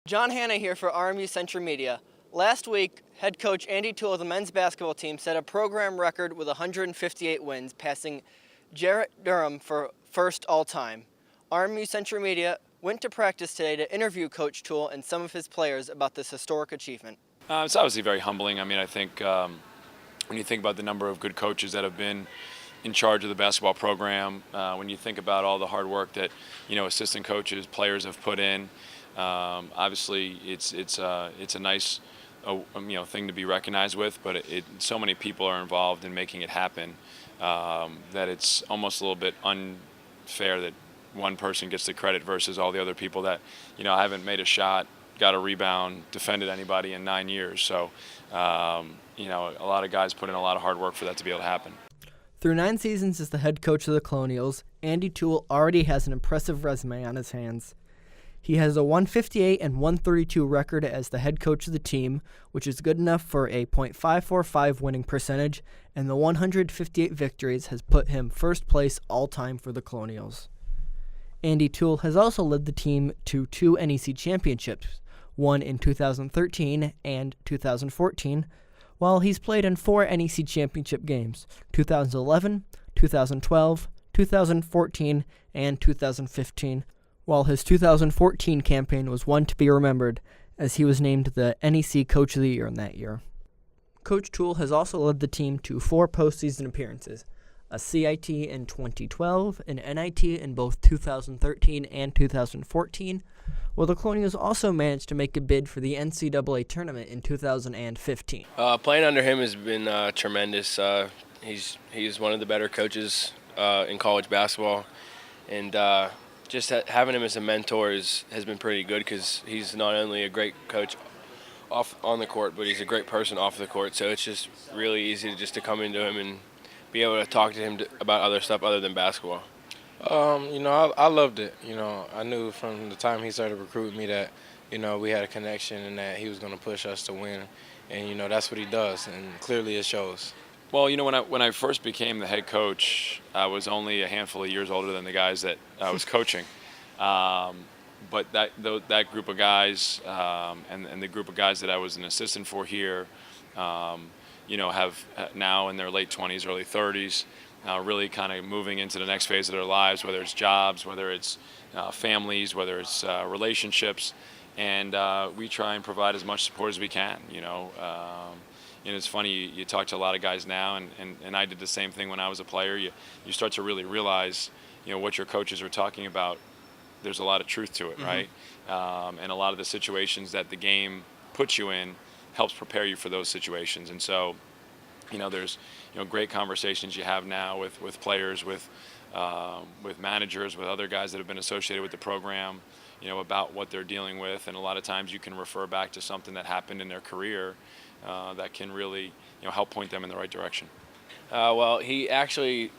Jon Hanna here for RMU Century Media. Last week, head coach Andy Toole of the men's basketball team set a program record with 158 wins, passing Jarrett Durham for first all-time. RMU Century Media went to practice today to interview Coach Toole and some of his players about this historic achievement. It's obviously very humbling. I think when you think about the number of good coaches that have been in charge of the basketball program, when you think about all the hard work that assistant coaches, players have put in, obviously it's a nice thing to be recognized with. But so many people are involved in making it happen that it's almost a little bit unfair that one person gets the credit versus all the other people that haven't made a shot, got a rebound, defended anybody in 9 years. So a lot of guys put in a lot of hard work for that to be able to happen. Through 9 seasons as the head coach of the Colonials, Andy Toole already has an impressive resume on his hands. He has a 158 and 132 record as the head coach of the team, which is good enough for a .545 winning percentage, and the 158 victories has put him first place all-time for the Colonials. Andy Toole has also led the team to 2 NEC championships, one in 2013 and 2014, while he's played in 4 NEC championship games, 2011, 2012, 2014, and 2015, while his 2014 campaign was one to be remembered as he was named the NEC Coach of the Year in that year. Coach Toole has also led the team to 4 postseason appearances, a CIT in 2012, an NIT in both 2013 and 2014, while the Colonials also managed to make a bid for the NCAA tournament in 2015. Playing under him has been tremendous. He's one of the better coaches in college basketball, and just having him as a mentor has been pretty good because he's not only a great coach on the court, but he's a great person off the court. So it's just really easy to come into him and be able to talk to him about other stuff other than basketball. I loved it. I knew from the time he started recruiting me that, we had a connection and that he was going to push us to win. And, that's what he does, and clearly it shows. Well, when I first became the head coach, I was only a handful of years older than the guys that I was coaching. But that group of guys and the group of guys that I was an assistant for here, have now in their late 20s, early 30s, really kind of moving into the next phase of their lives, whether it's jobs, whether it's families, whether it's relationships. And we try and provide as much support as we can, And it's funny, you talk to a lot of guys now, and I did the same thing when I was a player. You start to really realize, what your coaches are talking about. There's a lot of truth to it, mm-hmm. right? And a lot of the situations that the game puts you in helps prepare you for those situations. And so, there's great conversations you have now with players, with managers, with other guys that have been associated with the program, about what they're dealing with. And a lot of times you can refer back to something that happened in their career that can really help point them in the right direction. Well, he actually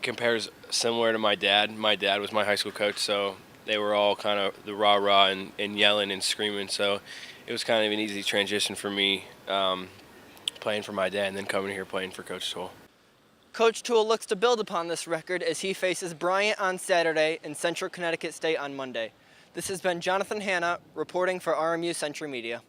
compares similar to my dad. My dad was my high school coach, so they were all kind of the rah-rah and yelling and screaming. So it was kind of an easy transition for me playing for my dad and then coming here playing for Coach Toole. Coach Toole looks to build upon this record as he faces Bryant on Saturday and Central Connecticut State on Monday. This has been Jon Hanna reporting for RMU Century Media.